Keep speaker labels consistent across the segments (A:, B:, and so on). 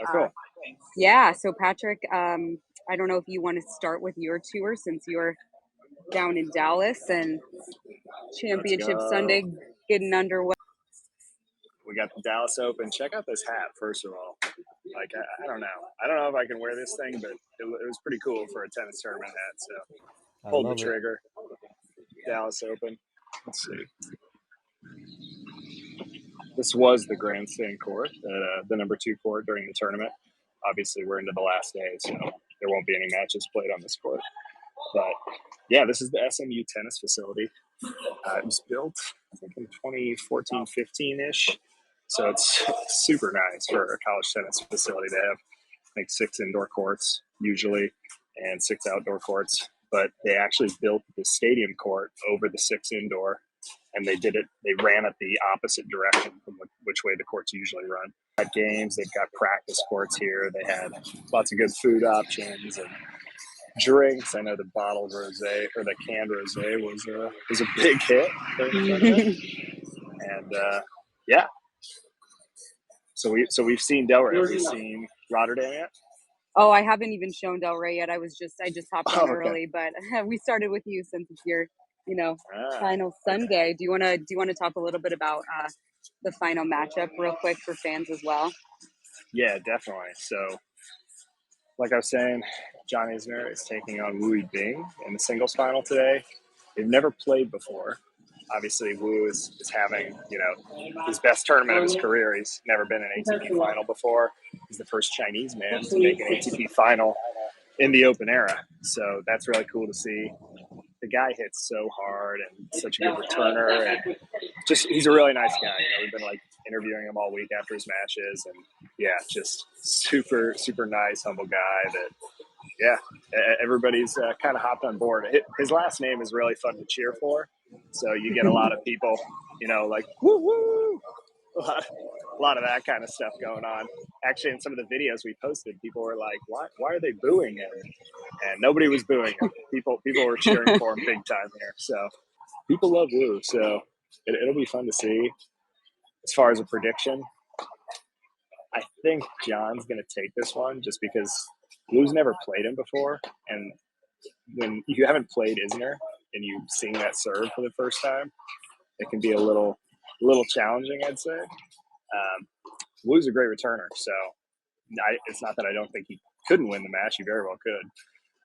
A: Oh, cool.
B: Yeah, so Patrick, I don't know if you want to start with your tour since you're down in Dallas and Championship Sunday getting underway.
A: We got the Dallas Open. Check out this hat, first of all. Like, I don't know. I don't know if I can wear this thing, but it was pretty cool for a tennis tournament hat. So, pulled the trigger. Dallas Open. Let's see. This was the grandstand court, the number 2 court during the tournament. Obviously, we're into the last day, so there won't be any matches played on this court. But, yeah, this is the SMU tennis facility. It was built, I think, in 2014, 15-ish. So it's super nice for a college tennis facility to have, I think, 6 indoor courts usually and 6 outdoor courts. But they actually built the stadium court over the 6 indoor, and they ran it the opposite direction from which way the courts usually run. At games, they've got practice courts here. They had lots of good food options and drinks. I know the bottled rosé or the canned rosé was a big hit during the tournament. And yeah. So we've seen Delray. Have we seen Rotterdam yet?
B: Oh, I haven't even shown Delray yet. I just hopped on early, but we started with you since it's your, final Sunday. Do you want to talk a little bit about the final matchup real quick for fans as well?
A: Yeah, definitely. So, like I was saying, John Isner is taking on Wu Bing in the singles final today. They've never played before. Obviously, Wu is having, his best tournament of his career. He's never been in an ATP final before. He's the first Chinese man to make an ATP final in the Open era. So that's really cool to see. The guy hits so hard and such a good returner. And he's a really nice guy. We've been interviewing him all week after his matches. And yeah, just super, super nice, humble guy that, yeah, everybody's kind of hopped on board. His last name is really fun to cheer for. So you get a lot of people, like, woo, woo, a lot of that kind of stuff going on. Actually, in some of the videos we posted, people were like, why are they booing him? And nobody was booing him. People were cheering for him big time here. So people love Wu. So it'll be fun to see. As far as a prediction, I think John's going to take this one just because Wu's never played him before. And when you haven't played Isner and you seeing that serve for the first time, it can be a little challenging, I'd say. Wu's a great returner, so it's not that I don't think he couldn't win the match. He very well could.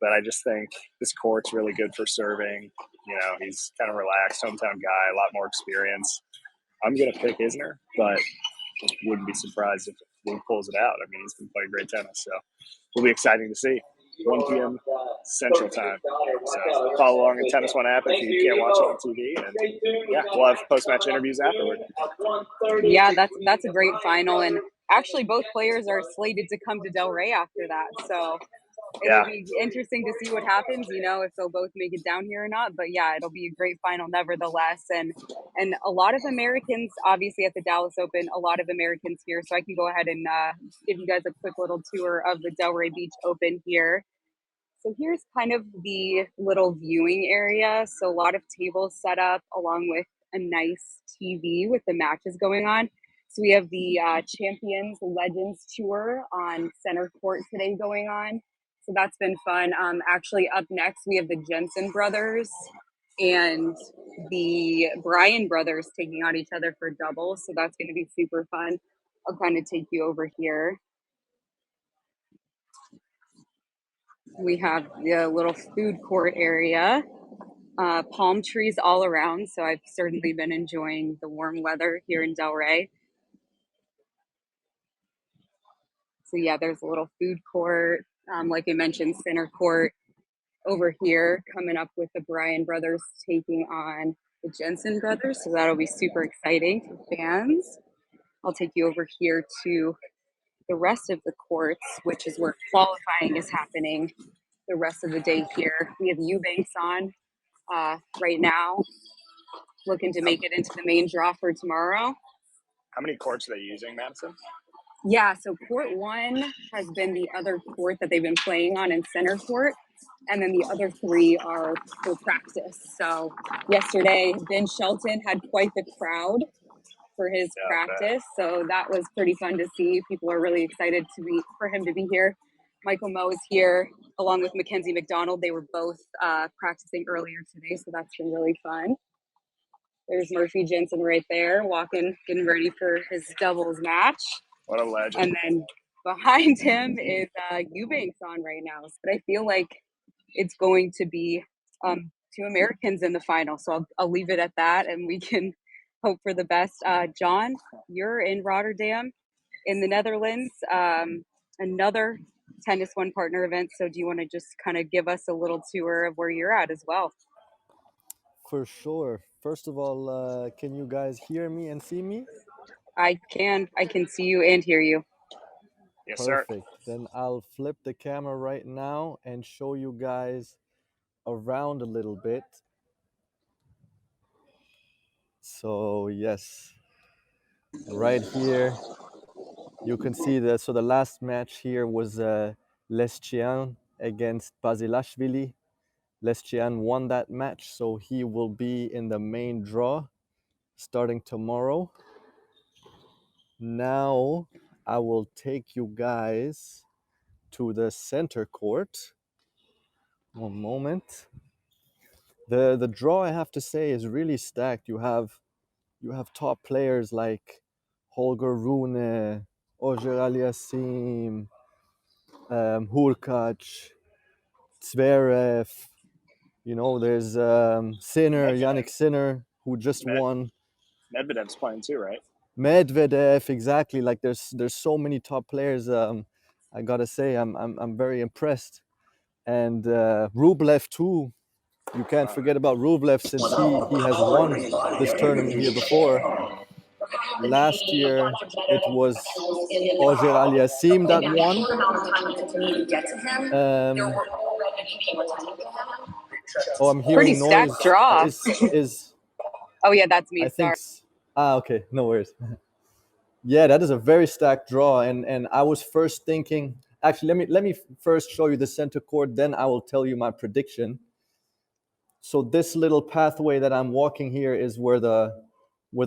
A: But I just think this court's really good for serving. He's kind of relaxed, hometown guy, a lot more experience. I'm going to pick Isner, but wouldn't be surprised if Wu pulls it out. I mean, he's been playing great tennis, so it'll be exciting to see. 1 p.m. Central Time. So follow along in TennisONE app if you can't watch it on TV. And yeah, we'll have post-match interviews afterward.
B: Yeah, that's a great final. And actually, both players are slated to come to Delray after that. So it'll be interesting to see what happens, if they'll both make it down here or not. But yeah, it'll be a great final nevertheless. And a lot of Americans, obviously at the Dallas Open, a lot of Americans here. So I can go ahead and give you guys a quick little tour of the Delray Beach Open here. So here's kind of the little viewing area. So a lot of tables set up along with a nice TV with the matches going on. So we have the Champions Legends Tour on center court today going on. So that's been fun. Actually, up next, we have the Jensen brothers and the Bryan brothers taking on each other for doubles. So that's going to be super fun. I'll kind of take you over here. We have the little food court area, palm trees all around. So I've certainly been enjoying the warm weather here in Delray. So yeah, there's a little food court. Like I mentioned, center court over here coming up with the Bryan brothers taking on the Jensen brothers. So that'll be super exciting for fans. I'll take you over here to the rest of the courts, which is where qualifying is happening the rest of the day here. We have Eubanks on right now, looking to make it into the main draw for tomorrow.
A: How many courts are they using, Madison?
B: Yeah, so court 1 has been the other court that they've been playing on in center court. And then the other 3 are for practice. So yesterday, Ben Shelton had quite the crowd for his practice. So that was pretty fun to see. People are really excited for him to be here. Michael Moe is here along with Mackenzie McDonald. They were both practicing earlier today, so that's been really fun. There's Murphy Jensen right there, getting ready for his doubles match.
A: What a legend.
B: And then behind him is Eubanks on right now. But I feel like it's going to be two Americans in the final. So I'll leave it at that, and we can hope for the best. John, you're in Rotterdam in the Netherlands, another TennisONE partner event. So do you want to just kind of give us a little tour of where you're at as well?
C: For sure. First of all, can you guys hear me and see me?
B: I can see you and hear you.
A: Yes,
C: Perfect.
A: sir.
C: Then I'll flip the camera right now and show you guys around a little bit. So yes, right here you can see that. So the last match here was Leschian against Basilashvili. Leschian won that match, so he will be in the main draw starting tomorrow. Now I will take you guys to the center court. One moment. The draw, I have to say, is really stacked. You have top players like Holger Rune, Ogier Aliassime, Hurkacz, Zverev. You know, there's Sinner, Yannick Sinner, who just won.
A: Medvedev's playing too, right?
C: Medvedev, exactly. Like there's so many top players. I gotta say, I'm very impressed. And Rublev too. You can't forget about Rublev since he has won this tournament here before. Last year it was Ogier Aliassime that won. Oh, I'm hearing
B: Pretty
C: noise.
B: stacked draw.
C: Is
B: Oh yeah, that's me.
C: I think. Okay, no worries. Yeah, that is a very stacked draw, and I was first thinking. Actually, let me first show you the center court. Then I will tell you my prediction. So this little pathway that I'm walking here is where the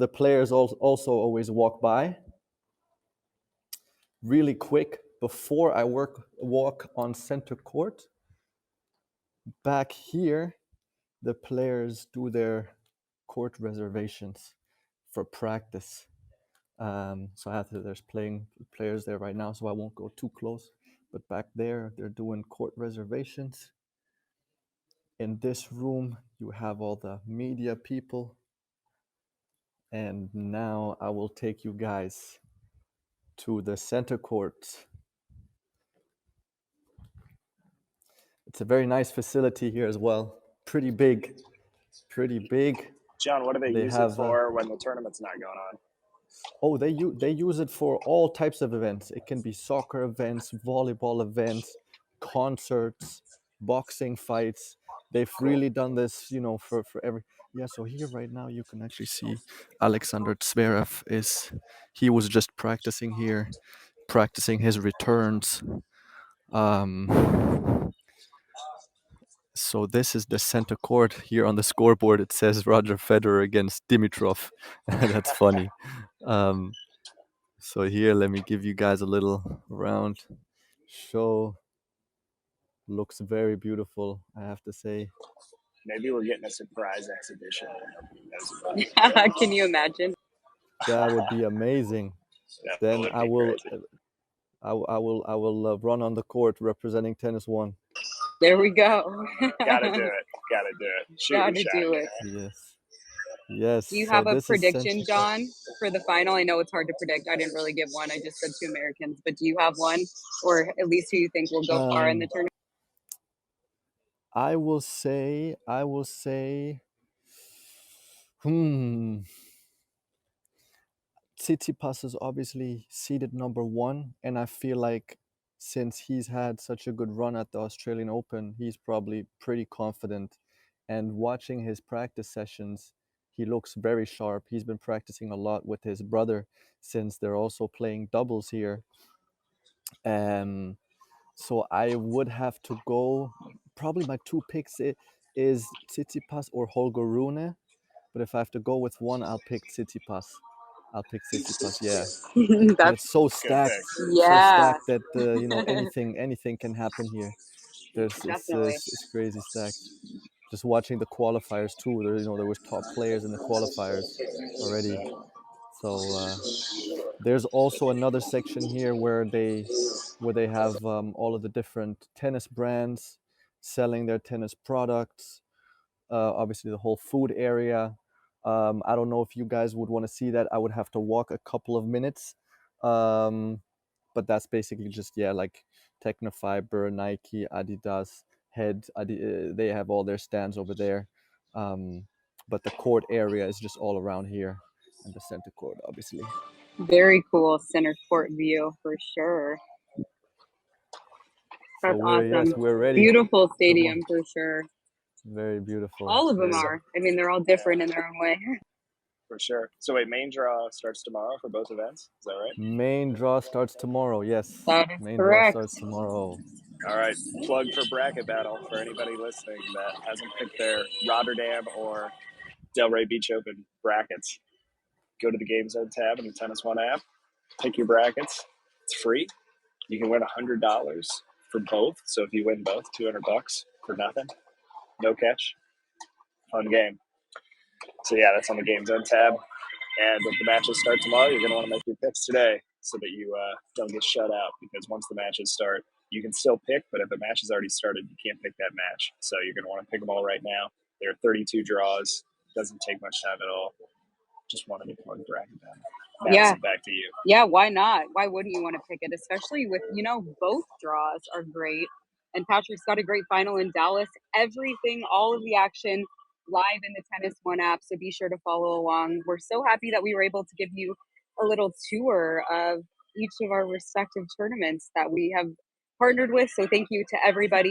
C: players also always walk by. Really quick before I walk on center court. Back here, the players do their court reservations for practice. So there's players there right now, so I won't go too close. But back there, they're doing court reservations. In this room, you have all the media people. And now I will take you guys to the center court. It's a very nice facility here as well. Pretty big.
A: John, what do they use it for when the tournament's not going on?
C: Oh, they use it for all types of events. It can be soccer events, volleyball events, concerts, boxing fights. They've really done this, for every. Yeah, so here right now you can actually see Alexander Zverev he was just practicing here, practicing his returns. So this is the center court. Here on the scoreboard it says Roger Federer against Dimitrov. That's funny. So here, let me give you guys a little round show. Looks very beautiful, I have to say.
A: Maybe we're getting a surprise exhibition.
B: Can you imagine?
C: That would be amazing. Then I will run on the court representing TennisONE.
B: There we go.
A: Gotta do it.
B: Gotta do it.
C: Yes.
B: Do you have a prediction, John, for the final? I know it's hard to predict. I didn't really give one. I just said two Americans. But do you have one, or at least who you think will go far in the tournament?
C: I will say. Tsitsipas is obviously seeded number 1, and I feel like since he's had such a good run at the Australian Open, he's probably pretty confident. And watching his practice sessions, he looks very sharp. He's been practicing a lot with his brother since they're also playing doubles here. So I would have to go. Probably my 2 picks is Tsitsipas or Holger Rune. But if I have to go with one, I'll pick Tsitsipas. I'll pick Tsitsipas. Yeah, and
B: That's
C: it's so
A: Good
C: stacked,
A: pick.
C: so
B: yeah,
C: stacked that you know, anything can happen here.
B: definitely.
C: It's crazy stacked. Just watching the qualifiers too. There, you know, there was top players in the qualifiers already. So there's also another section here where they have all of the different tennis brands selling their tennis products. Obviously, the whole food area. I don't know if you guys would want to see that. I would have to walk a couple of minutes. But that's basically just, yeah, like Technofiber, Nike, Adidas, they have all their stands over there. But the court area is just all around here, and the center court, obviously.
B: Very cool center court view for sure.
C: So
B: That's awesome.
C: we're ready.
B: Beautiful
C: Tomorrow.
B: stadium for sure.
C: Very beautiful.
B: All of them
C: Very,
B: are. I mean, they're all different in their own way.
A: For sure. So wait, main draw starts tomorrow for both events. Is that right?
C: main draw starts tomorrow. Yes,
B: That is
C: main draw
B: correct.
C: starts tomorrow.
A: All right. Plug for bracket battle for anybody listening that hasn't picked their Rotterdam or Delray Beach Open brackets. Go to the Game Zone tab in the TennisONE app. Pick your brackets. It's free. You can win $100 for both. So if you win both, $200 for nothing. No catch. Fun game. So yeah, that's on the Game Zone tab. And if the matches start tomorrow, you're going to want to make your picks today so that you don't get shut out. Because once the matches start, you can still pick, but if the match has already started, you can't pick that match. So you're going to want to pick them all right now. There are 32 draws. Doesn't take much time at all. Just wanted to plug bracket battle. Madison, back to you.
B: Yeah, why not? Why wouldn't you want to pick it? Especially with, you know, both draws are great. And Patrick's got a great final in Dallas. Everything, all of the action live in the TennisONE app. So be sure to follow along. We're so happy that we were able to give you a little tour of each of our respective tournaments that we have partnered with. So thank you to everybody.